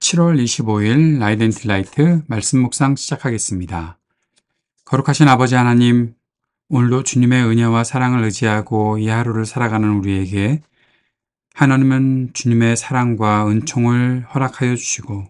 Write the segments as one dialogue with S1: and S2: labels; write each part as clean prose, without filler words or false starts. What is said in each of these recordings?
S1: 7월 25일 라이트 말씀 묵상 시작하겠습니다. 거룩하신 아버지 하나님, 오늘도 주님의 은혜와 사랑을 의지하고 이 하루를 살아가는 우리에게 하나님은 주님의 사랑과 은총을 허락하여 주시고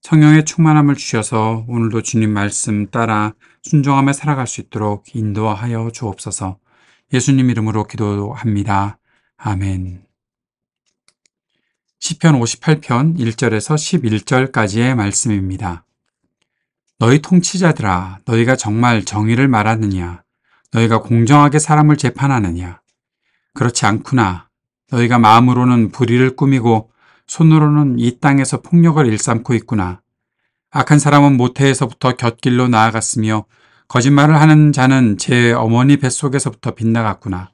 S1: 성령의 충만함을 주셔서 오늘도 주님 말씀 따라 순종하며 살아갈 수 있도록 인도하여 주옵소서. 예수님 이름으로 기도합니다. 아멘. 시편 58편 1절에서 11절까지의 말씀입니다. 너희 통치자들아, 너희가 정말 정의를 말하느냐? 너희가 공정하게 사람을 재판하느냐? 그렇지 않구나. 너희가 마음으로는 불의를 꾸미고 손으로는 이 땅에서 폭력을 일삼고 있구나. 악한 사람은 모태에서부터 곁길로 나아갔으며 거짓말을 하는 자는 제 어머니 뱃속에서부터 빗나갔구나.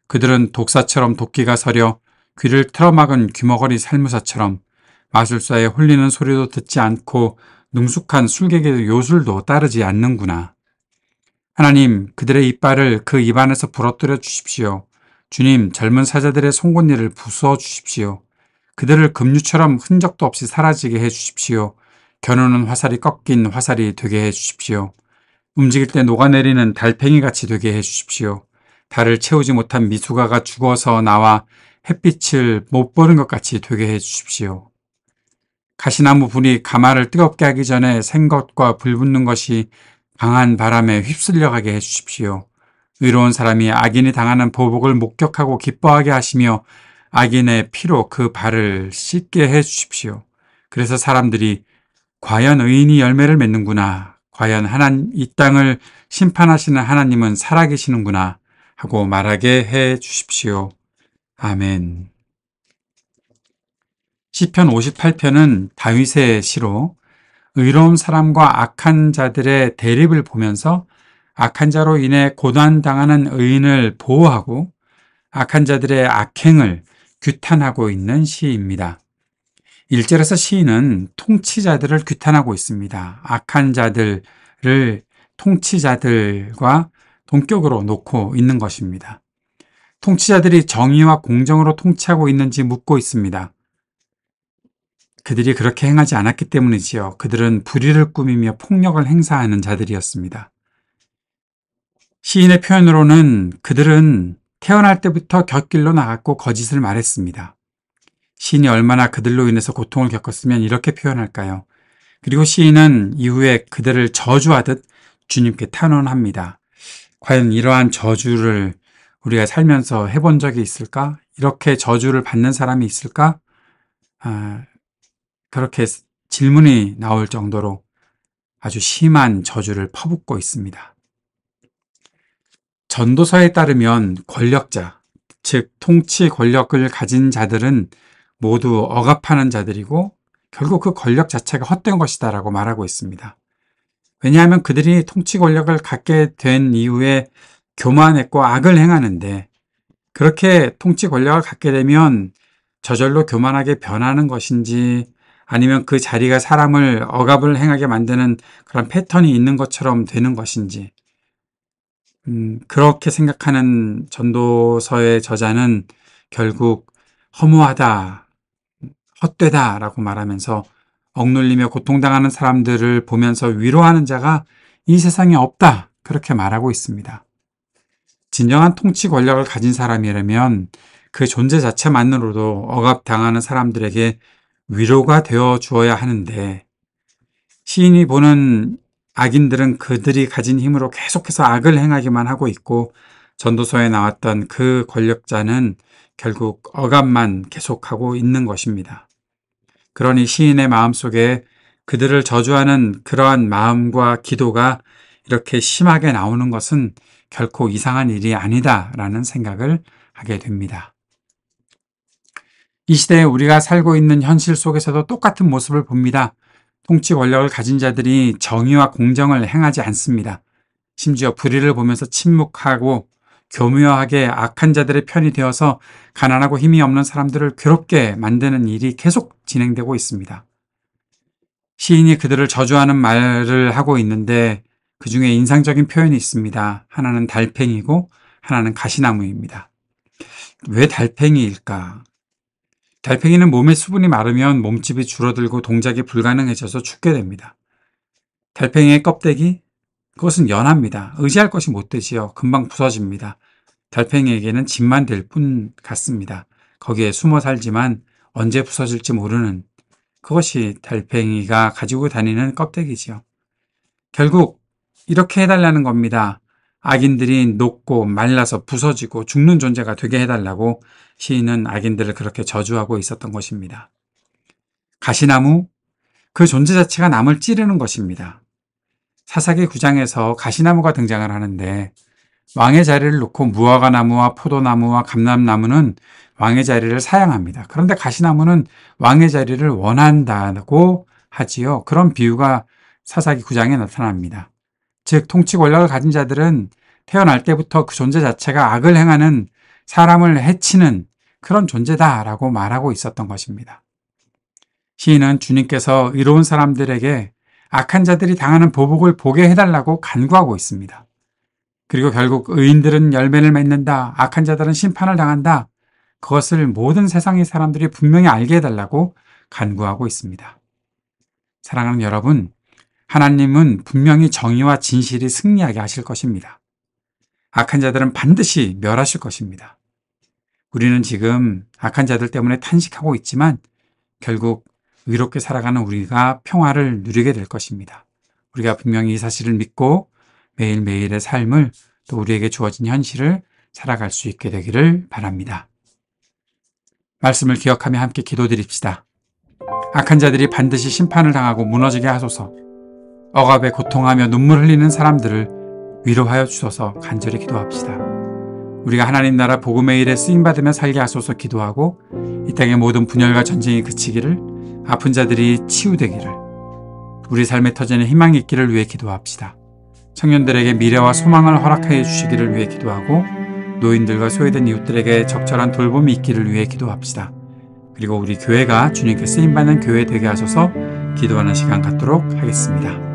S1: 그들은 독사처럼 도끼가 서려 귀를 틀어막은 귀머거리 살무사처럼 마술사의 홀리는 소리도 듣지 않고 능숙한 술객의 요술도 따르지 않는구나. 하나님, 그들의 이빨을 그 입안에서 부러뜨려 주십시오. 주님, 젊은 사자들의 송곳니를 부수어 주십시오. 그들을 급류처럼 흔적도 없이 사라지게 해 주십시오. 겨누는 화살이 꺾인 화살이 되게 해 주십시오. 움직일 때 녹아내리는 달팽이같이 되게 해 주십시오. 달을 채우지 못한 미숙아가 죽어서 나와 햇빛을 못 보는 것 같이 되게 해 주십시오. 가시나무 불이 가마를 뜨겁게 하기 전에 생것과 불붙는 것이 강한 바람에 휩쓸려 가게 해 주십시오. 의로운 사람이 악인이 당하는 보복을 목격하고 기뻐하게 하시며 악인의 피로 그 발을 씻게 해 주십시오. 그래서 사람들이 과연 의인이 열매를 맺는구나. 과연 이 땅을 심판하시는 하나님은 살아계시는구나 하고 말하게 해 주십시오. 아멘. 시편 58편은 다윗의 시로 의로운 사람과 악한 자들의 대립을 보면서 악한 자로 인해 고난당하는 의인을 보호하고 악한 자들의 악행을 규탄하고 있는 시입니다. 1절에서 시인은 통치자들을 규탄하고 있습니다. 악한 자들을 통치자들과 동격으로 놓고 있는 것입니다. 통치자들이 정의와 공정으로 통치하고 있는지 묻고 있습니다. 그들이 그렇게 행하지 않았기 때문이지요. 그들은 불의를 꾸미며 폭력을 행사하는 자들이었습니다. 시인의 표현으로는 그들은 태어날 때부터 곁길로 나갔고 거짓을 말했습니다. 시인이 얼마나 그들로 인해서 고통을 겪었으면 이렇게 표현할까요? 그리고 시인은 이후에 그들을 저주하듯 주님께 탄원합니다. 과연 이러한 저주를 우리가 살면서 해본 적이 있을까? 이렇게 저주를 받는 사람이 있을까? 그렇게 질문이 나올 정도로 아주 심한 저주를 퍼붓고 있습니다. 전도서에 따르면 권력자, 즉 통치 권력을 가진 자들은 모두 억압하는 자들이고 결국 그 권력 자체가 헛된 것이다라고 말하고 있습니다. 왜냐하면 그들이 통치 권력을 갖게 된 이후에 교만했고 악을 행하는데 그렇게 통치 권력을 갖게 되면 저절로 교만하게 변하는 것인지 아니면 그 자리가 사람을 억압을 행하게 만드는 그런 패턴이 있는 것처럼 되는 것인지 그렇게 생각하는 전도서의 저자는 결국 허무하다, 헛되다라고 말하면서 억눌리며 고통당하는 사람들을 보면서 위로하는 자가 이 세상에 없다 그렇게 말하고 있습니다. 진정한 통치 권력을 가진 사람이라면 그 존재 자체만으로도 억압당하는 사람들에게 위로가 되어 주어야 하는데 시인이 보는 악인들은 그들이 가진 힘으로 계속해서 악을 행하기만 하고 있고 전도서에 나왔던 그 권력자는 결국 억압만 계속하고 있는 것입니다. 그러니 시인의 마음속에 그들을 저주하는 그러한 마음과 기도가 이렇게 심하게 나오는 것은 결코 이상한 일이 아니다라는 생각을 하게 됩니다. 이 시대에 우리가 살고 있는 현실 속에서도 똑같은 모습을 봅니다. 통치 권력을 가진 자들이 정의와 공정을 행하지 않습니다. 심지어 불의를 보면서 침묵하고 교묘하게 악한 자들의 편이 되어서 가난하고 힘이 없는 사람들을 괴롭게 만드는 일이 계속 진행되고 있습니다. 시인이 그들을 저주하는 말을 하고 있는데 그 중에 인상적인 표현이 있습니다. 하나는 달팽이고 하나는 가시나무입니다. 왜 달팽이일까? 달팽이는 몸의 수분이 마르면 몸집이 줄어들고 동작이 불가능해져서 죽게 됩니다. 달팽이의 껍데기? 그것은 연합니다. 의지할 것이 못 되지요. 금방 부서집니다. 달팽이에게는 집만 될 뿐 같습니다. 거기에 숨어 살지만 언제 부서질지 모르는 그것이 달팽이가 가지고 다니는 껍데기지요. 결국 이렇게 해달라는 겁니다. 악인들이 녹고 말라서 부서지고 죽는 존재가 되게 해달라고 시인은 악인들을 그렇게 저주하고 있었던 것입니다. 가시나무? 그 존재 자체가 남을 찌르는 것입니다. 사사기 9장에서 가시나무가 등장을 하는데 왕의 자리를 놓고 무화과나무와 포도나무와 감람나무는 왕의 자리를 사양합니다. 그런데 가시나무는 왕의 자리를 원한다고 하지요. 그런 비유가 사사기 9장에 나타납니다. 즉 통치 권력을 가진 자들은 태어날 때부터 그 존재 자체가 악을 행하는 사람을 해치는 그런 존재다라고 말하고 있었던 것입니다. 시인은 주님께서 의로운 사람들에게 악한 자들이 당하는 보복을 보게 해달라고 간구하고 있습니다. 그리고 결국 의인들은 열매를 맺는다, 악한 자들은 심판을 당한다, 그것을 모든 세상의 사람들이 분명히 알게 해달라고 간구하고 있습니다. 사랑하는 여러분, 하나님은 분명히 정의와 진실이 승리하게 하실 것입니다. 악한 자들은 반드시 멸하실 것입니다. 우리는 지금 악한 자들 때문에 탄식하고 있지만 결국 의롭게 살아가는 우리가 평화를 누리게 될 것입니다. 우리가 분명히 이 사실을 믿고 매일매일의 삶을 또 우리에게 주어진 현실을 살아갈 수 있게 되기를 바랍니다. 말씀을 기억하며 함께 기도드립시다. 악한 자들이 반드시 심판을 당하고 무너지게 하소서. 억압에 고통하며 눈물 흘리는 사람들을 위로하여 주소서 간절히 기도합시다. 우리가 하나님 나라 복음의 일에 쓰임받으며 살게 하소서 기도하고 이 땅의 모든 분열과 전쟁이 그치기를, 아픈 자들이 치유되기를, 우리 삶의 터전에 희망이 있기를 위해 기도합시다. 청년들에게 미래와 소망을 허락하여 주시기를 위해 기도하고 노인들과 소외된 이웃들에게 적절한 돌봄이 있기를 위해 기도합시다. 그리고 우리 교회가 주님께 쓰임받는 교회 되게 하소서 기도하는 시간 갖도록 하겠습니다.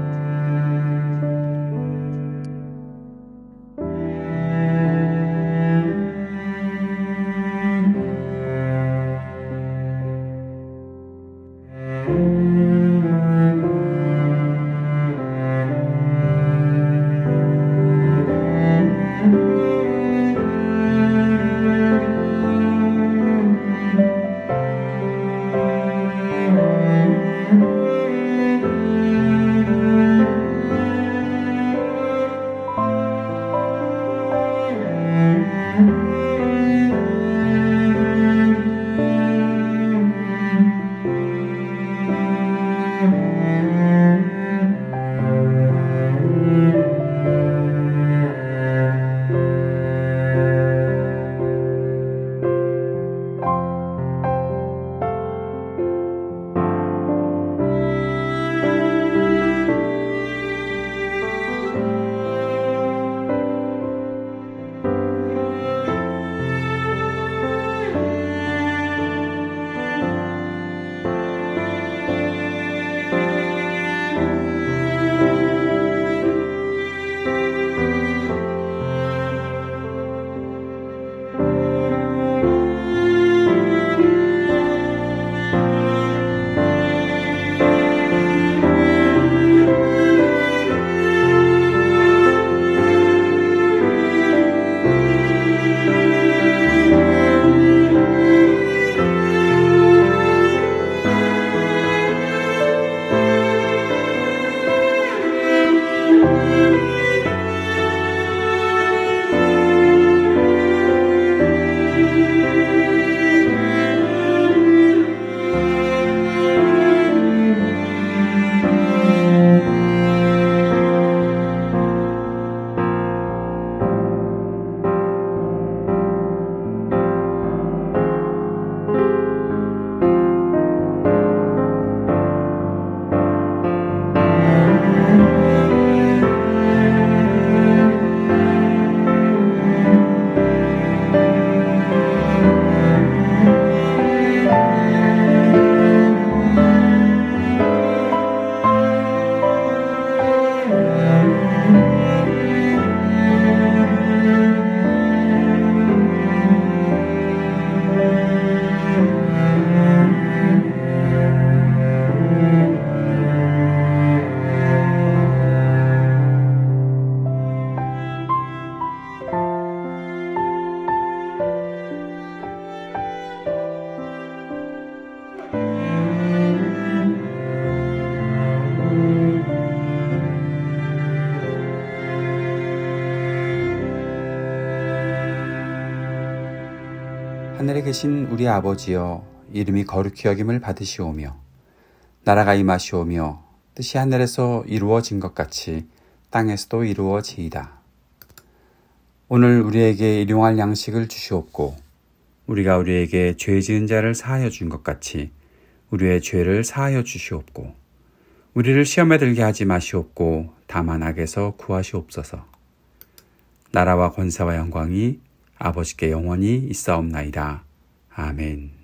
S1: 하늘에 계신 우리 아버지여, 이름이 거룩히 여김을 받으시오며 나라가 임하시오며 뜻이 하늘에서 이루어진 것 같이 땅에서도 이루어지이다. 오늘 우리에게 일용할 양식을 주시옵고 우리가 우리에게 죄 지은 자를 사하여 준 것 같이 우리의 죄를 사하여 주시옵고 우리를 시험에 들게 하지 마시옵고 다만 악에서 구하시옵소서. 나라와 권세와 영광이 아버지께 영원히 있사옵나이다. 아멘.